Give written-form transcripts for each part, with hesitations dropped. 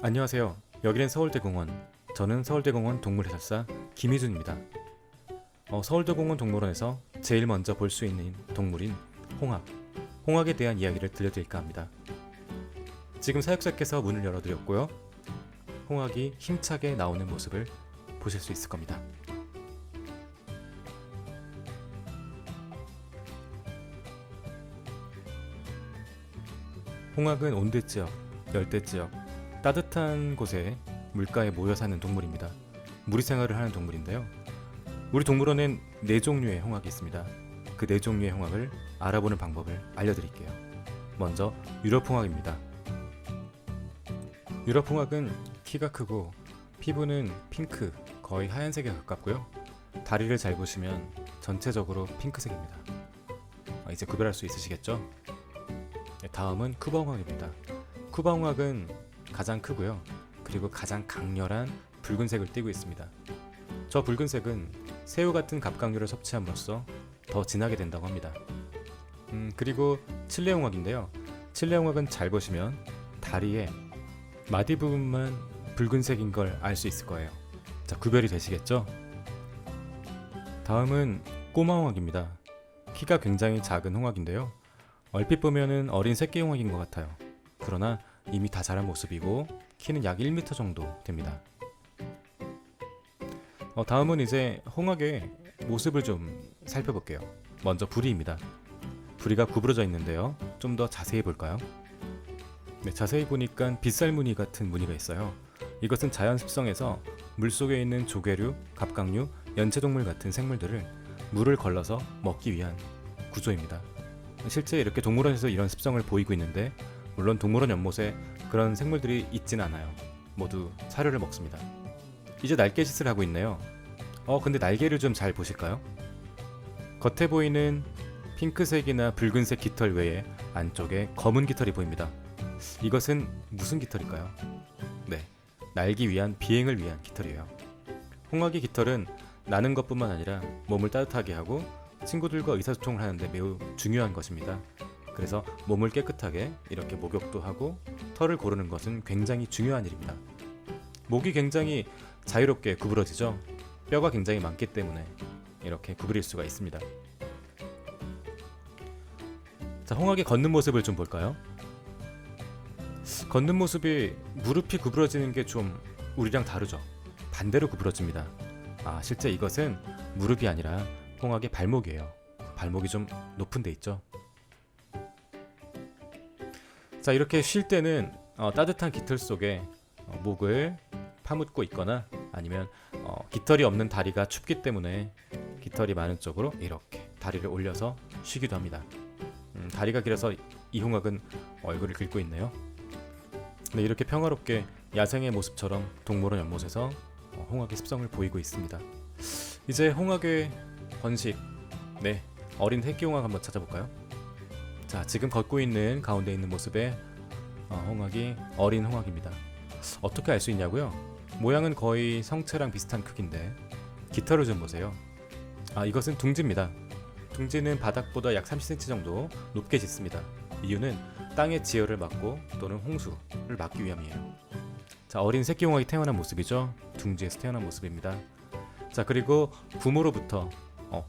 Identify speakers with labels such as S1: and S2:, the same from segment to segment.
S1: 안녕하세요. 여기는 서울대공원. 저는 서울대공원 동물해설사 김희준입니다. 서울대공원 동물원에서 제일 먼저 볼 수 있는 동물인 홍학. 홍학에 대한 이야기를 들려드릴까 합니다. 지금 사육사께서 문을 열어드렸고요. 홍학이 힘차게 나오는 모습을 보실 수 있을 겁니다. 홍학은 온대지역, 열대지역, 따뜻한 곳에 물가에 모여 사는 동물입니다. 무리 생활을 하는 동물인데요. 우리 동물원엔 4종류의 홍학이 있습니다. 그 4종류의 홍학을 알아보는 방법을 알려드릴게요. 먼저 유럽 홍학입니다. 유럽 홍학은 키가 크고 피부는 핑크, 거의 하얀색에 가깝고요. 다리를 잘 보시면 전체적으로 핑크색입니다. 이제 구별할 수 있으시겠죠? 다음은 쿠바 홍학입니다. 쿠바 홍학은 가장 크고요. 그리고 가장 강렬한 붉은색을 띠고 있습니다. 저 붉은색은 새우 같은 갑각류를 섭취함으로써 더 진하게 된다고 합니다. 그리고 칠레 홍학인데요. 칠레 홍학은 잘 보시면 다리에 마디 부분만 붉은색인 걸 알 수 있을 거예요. 자, 구별이 되시겠죠? 다음은 꼬마 홍학입니다. 키가 굉장히 작은 홍학인데요. 얼핏 보면은 어린 새끼 홍학인 것 같아요. 그러나 이미 다 자란 모습이고 키는 약 1m 정도 됩니다. 다음은 이제 홍학의 모습을 좀 살펴볼게요. 먼저 부리입니다. 부리가 구부러져 있는데요. 좀 더 자세히 볼까요? 네, 자세히 보니까 빗살무늬 같은 무늬가 있어요. 이것은 자연 습성에서 물속에 있는 조개류, 갑각류, 연체동물 같은 생물들을 물을 걸러서 먹기 위한 구조입니다. 실제 이렇게 동물원에서 이런 습성을 보이고 있는데, 물론 동물원 연못에 그런 생물들이 있진 않아요. 모두 사료를 먹습니다. 이제 날개짓을 하고 있네요. 근데 날개를 좀 잘 보실까요? 겉에 보이는 핑크색이나 붉은색 깃털 외에 안쪽에 검은 깃털이 보입니다. 이것은 무슨 깃털일까요? 네, 날기 위한 비행을 위한 깃털이에요. 홍학의 깃털은 나는 것뿐만 아니라 몸을 따뜻하게 하고 친구들과 의사소통을 하는데 매우 중요한 것입니다. 그래서 몸을 깨끗하게 이렇게 목욕도 하고 털을 고르는 것은 굉장히 중요한 일입니다. 목이 굉장히 자유롭게 구부러지죠. 뼈가 굉장히 많기 때문에 이렇게 구부릴 수가 있습니다. 자, 홍학의 걷는 모습을 좀 볼까요? 걷는 모습이 무릎이 구부러지는 게 좀 우리랑 다르죠. 반대로 구부러집니다. 실제 이것은 무릎이 아니라 홍학의 발목이에요. 발목이 좀 높은 데 있죠. 자, 이렇게 쉴 때는 따뜻한 깃털 속에 목을 파묻고 있거나 아니면 깃털이 없는 다리가 춥기 때문에 깃털이 많은 쪽으로 이렇게 다리를 올려서 쉬기도 합니다. 다리가 길어서 이 홍학은 얼굴을 긁고 있네요. 네, 이렇게 평화롭게 야생의 모습처럼 동물원 연못에서 홍학의 습성을 보이고 있습니다. 이제 홍학의 번식, 네, 어린 새끼 홍학 한번 찾아볼까요? 자, 지금 걷고 있는 가운데 있는 모습의 홍학이 어린 홍학입니다. 어떻게 알 수 있냐고요? 모양은 거의 성체랑 비슷한 크기인데 깃털을 좀 보세요. 이것은 둥지입니다. 둥지는 바닥보다 약 30cm 정도 높게 짖습니다. 이유는 땅의 지열을 막고 또는 홍수를 막기 위함이에요. 자, 어린 새끼 홍학이 태어난 모습이죠. 둥지에서 태어난 모습입니다. 자, 그리고 부모로부터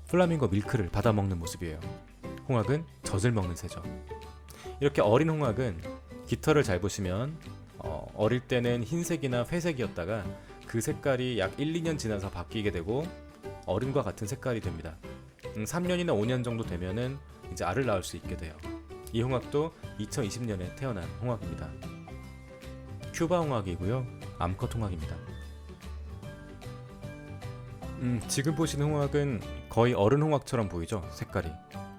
S1: 플라밍고 밀크를 받아먹는 모습이에요. 홍학은 젖을 먹는 새죠. 이렇게 어린 홍학은 깃털을 잘 보시면 어릴 때는 흰색이나 회색이었다가 그 색깔이 약 1, 2년 지나서 바뀌게 되고 어른과 같은 색깔이 됩니다. 3년이나 5년 정도 되면은 이제 알을 낳을 수 있게 돼요. 이 홍학도 2020년에 태어난 홍학입니다. 큐바 홍학이고요. 암컷 홍학입니다. 지금 보시는 홍학은 거의 어른 홍학처럼 보이죠? 색깔이.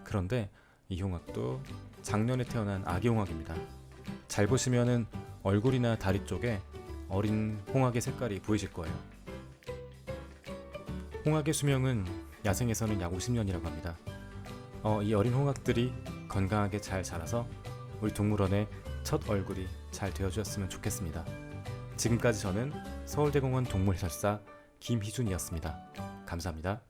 S1: 그런데 이 홍학도 작년에 태어난 아기 홍학입니다. 잘 보시면은 얼굴이나 다리 쪽에 어린 홍학의 색깔이 보이실 거예요. 홍학의 수명은 야생에서는 약 50년이라고 합니다. 이 어린 홍학들이 건강하게 잘 자라서 우리 동물원의 첫 얼굴이 잘 되어주었으면 좋겠습니다. 지금까지 저는 서울대공원 동물해설사 김희준이었습니다. 감사합니다.